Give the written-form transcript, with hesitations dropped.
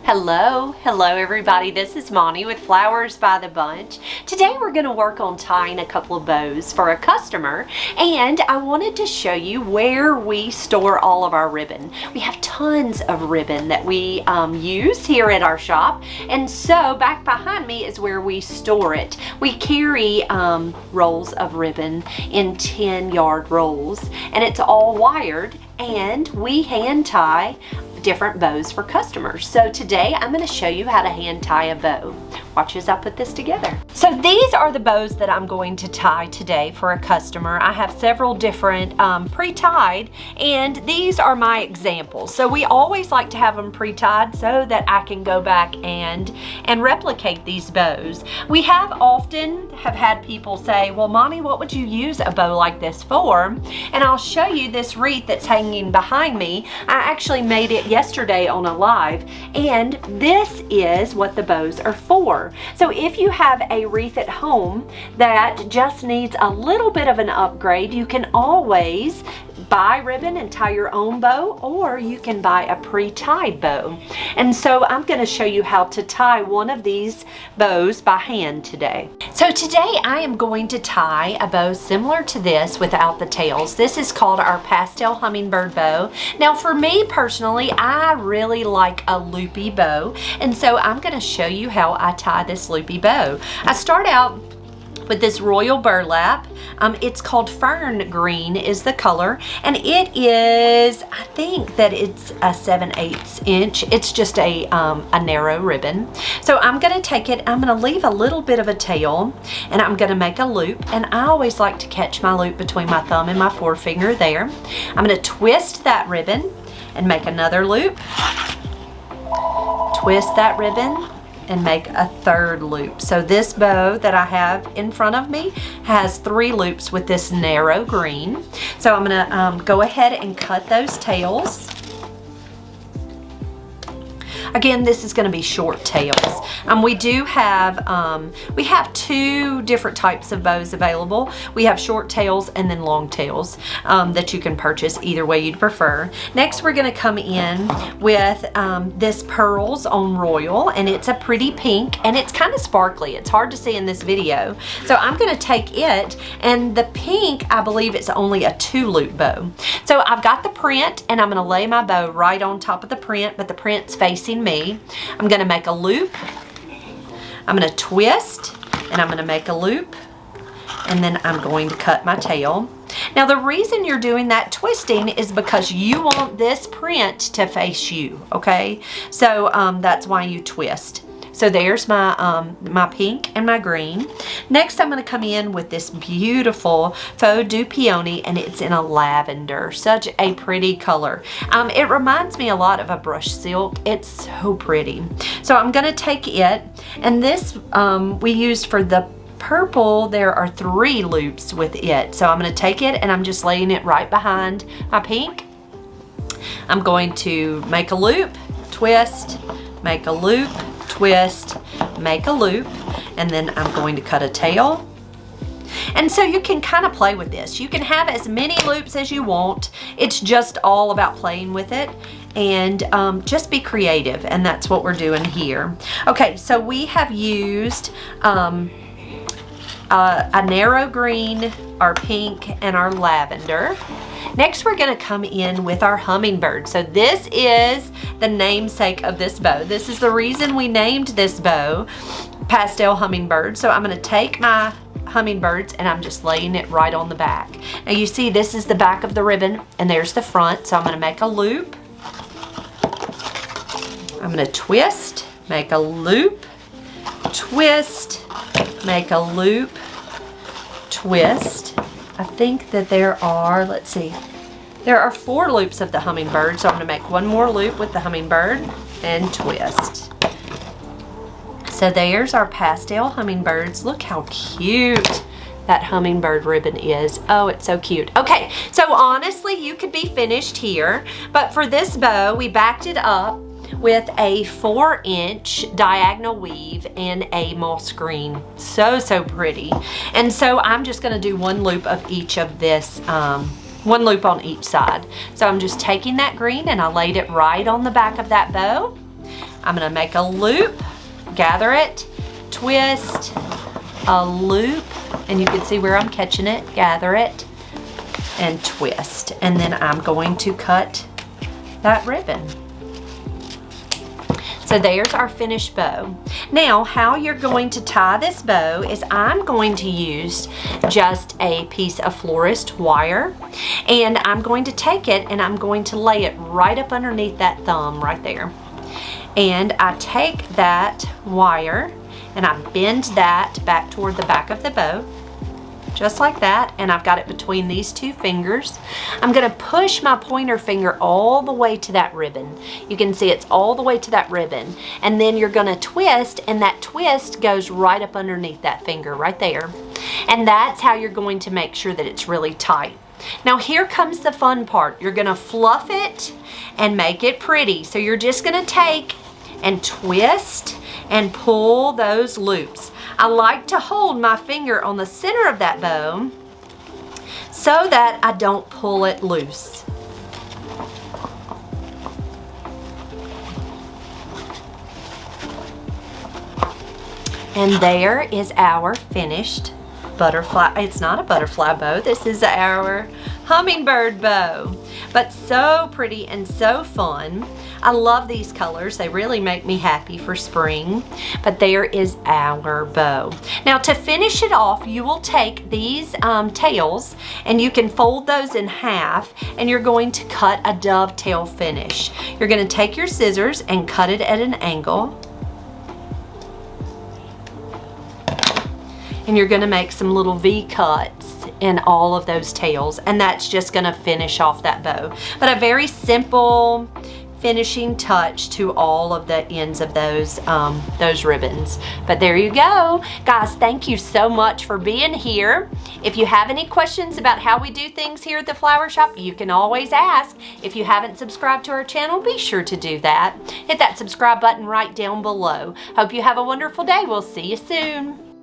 Hello everybody. This is Monty with Flowers by the Bunch. Today we're going to work on tying a couple of bows for a customer, and I wanted to show you where we store all of our ribbon. We have tons of ribbon that we use here at our shop, and so back behind me is where we store it. We carry rolls of ribbon in 10-yard rolls, and it's all wired, and we hand tie different bows for customers. So today I'm going to show you how to hand tie a bow. Watch as I put this together. So these are the bows that I'm going to tie today for a customer. I have several different pre-tied, and these are my examples. So we always like to have them pre-tied so that I can go back and replicate these bows. We have often had people say, well, Monty, what would you use a bow like this for? And I'll show you this wreath that's hanging behind me. I actually made it yesterday on a live, and this is what the bows are for. So if you have a wreath at home that just needs a little bit of an upgrade, you can always buy ribbon and tie your own bow, or you can buy a pre-tied bow. And so I'm going to show you how to tie one of these bows by hand today. So today I am going to tie a bow similar to this without the tails. This is called our pastel hummingbird bow. Now for me personally, I really like a loopy bow, and so I'm going to show you how I tie this loopy bow. I start out with this royal burlap. It's called fern green is the color, and it is, I think that it's a 7/8 inch. It's just a narrow ribbon. So I'm gonna take it, I'm gonna leave a little bit of a tail, and I'm gonna make a loop, and I always like to catch my loop between my thumb and my forefinger there. I'm gonna twist that ribbon and make another loop, twist that ribbon, and make a third loop. So this bow that I have in front of me has 3 loops with this narrow green. So I'm gonna go ahead and cut those tails. Again, this is going to be short tails. We do have, we have 2 different types of bows available. We have short tails and then long tails that you can purchase either way you'd prefer. Next, we're going to come in with this pearls on royal, and it's a pretty pink, and it's kind of sparkly. It's hard to see in this video. So I'm going to take it, and the pink, I believe it's only a 2-loop bow. So I've got the print, and I'm going to lay my bow right on top of the print, but the print's facing me. I'm going to make a loop, I'm going to twist, and I'm going to make a loop, and then I'm going to cut my tail. Now the reason you're doing that twisting is because you want this print to face you, okay? So that's why you twist. So there's my my pink and my green. Next, I'm going to come in with this beautiful faux du peony, and it's in a lavender. Such a pretty color. It reminds me a lot of a brush silk. It's so pretty. So I'm going to take it, and this we used for the purple. There are 3 loops with it. So I'm going to take it, and I'm just laying it right behind my pink. I'm going to make a loop, twist, make a loop, twist, make a loop, and then I'm going to cut a tail. And so you can kind of play with this. You can have as many loops as you want. It's just all about playing with it, and just be creative, and that's what we're doing here. Okay, so we have used a narrow green, our pink, and our lavender. Next, we're going to come in with our hummingbird. So this is the namesake of this bow. This is the reason we named this bow Pastel Hummingbird. So I'm going to take my hummingbirds, and I'm just laying it right on the back. Now you see this is the back of the ribbon, and there's the front. So I'm going to make a loop. I'm going to twist, make a loop, twist, make a loop, twist. I think that there are, let's see, there are 4 loops of the hummingbird. So I'm going to make one more loop with the hummingbird and twist. So there's our pastel hummingbirds. Look how cute that hummingbird ribbon is. Oh, it's so cute. Okay, so honestly, you could be finished here, but for this bow, we backed it up with a 4-inch diagonal weave and a moss green. So pretty. And so I'm just going to do 1 loop of each of this, 1 loop on each side. So I'm just taking that green, and I laid it right on the back of that bow. I'm gonna make a loop, gather it, twist, a loop, and you can see where I'm catching it, gather it, and twist. And then I'm going to cut that ribbon. So there's our finished bow. Now, how you're going to tie this bow is I'm going to use just a piece of florist wire, and I'm going to take it and I'm going to lay it right up underneath that thumb right there. And I take that wire and I bend that back toward the back of the bow, just like that, and I've got it between these two fingers. I'm gonna push my pointer finger all the way to that ribbon. You can see it's all the way to that ribbon. And then you're gonna twist, and that twist goes right up underneath that finger right there. And that's how you're going to make sure that it's really tight. Now here comes the fun part. You're gonna fluff it and make it pretty. So you're just gonna take and twist and pull those loops. I like to hold my finger on the center of that bow so that I don't pull it loose. And there is our finished butterfly. It's not a butterfly bow. This is our hummingbird bow. But so pretty and so fun. I love these colors. They really make me happy for spring. But there is our bow. Now to finish it off, you will take these tails and you can fold those in half, and you're going to cut a dovetail finish. You're going to take your scissors and cut it at an angle. And you're gonna make some little V cuts in all of those tails, and that's just gonna finish off that bow. But a very simple finishing touch to all of the ends of those ribbons. But there you go. Guys, thank you so much for being here. If you have any questions about how we do things here at the Flower Shop, you can always ask. If you haven't subscribed to our channel, be sure to do that. Hit that subscribe button right down below. Hope you have a wonderful day. We'll see you soon.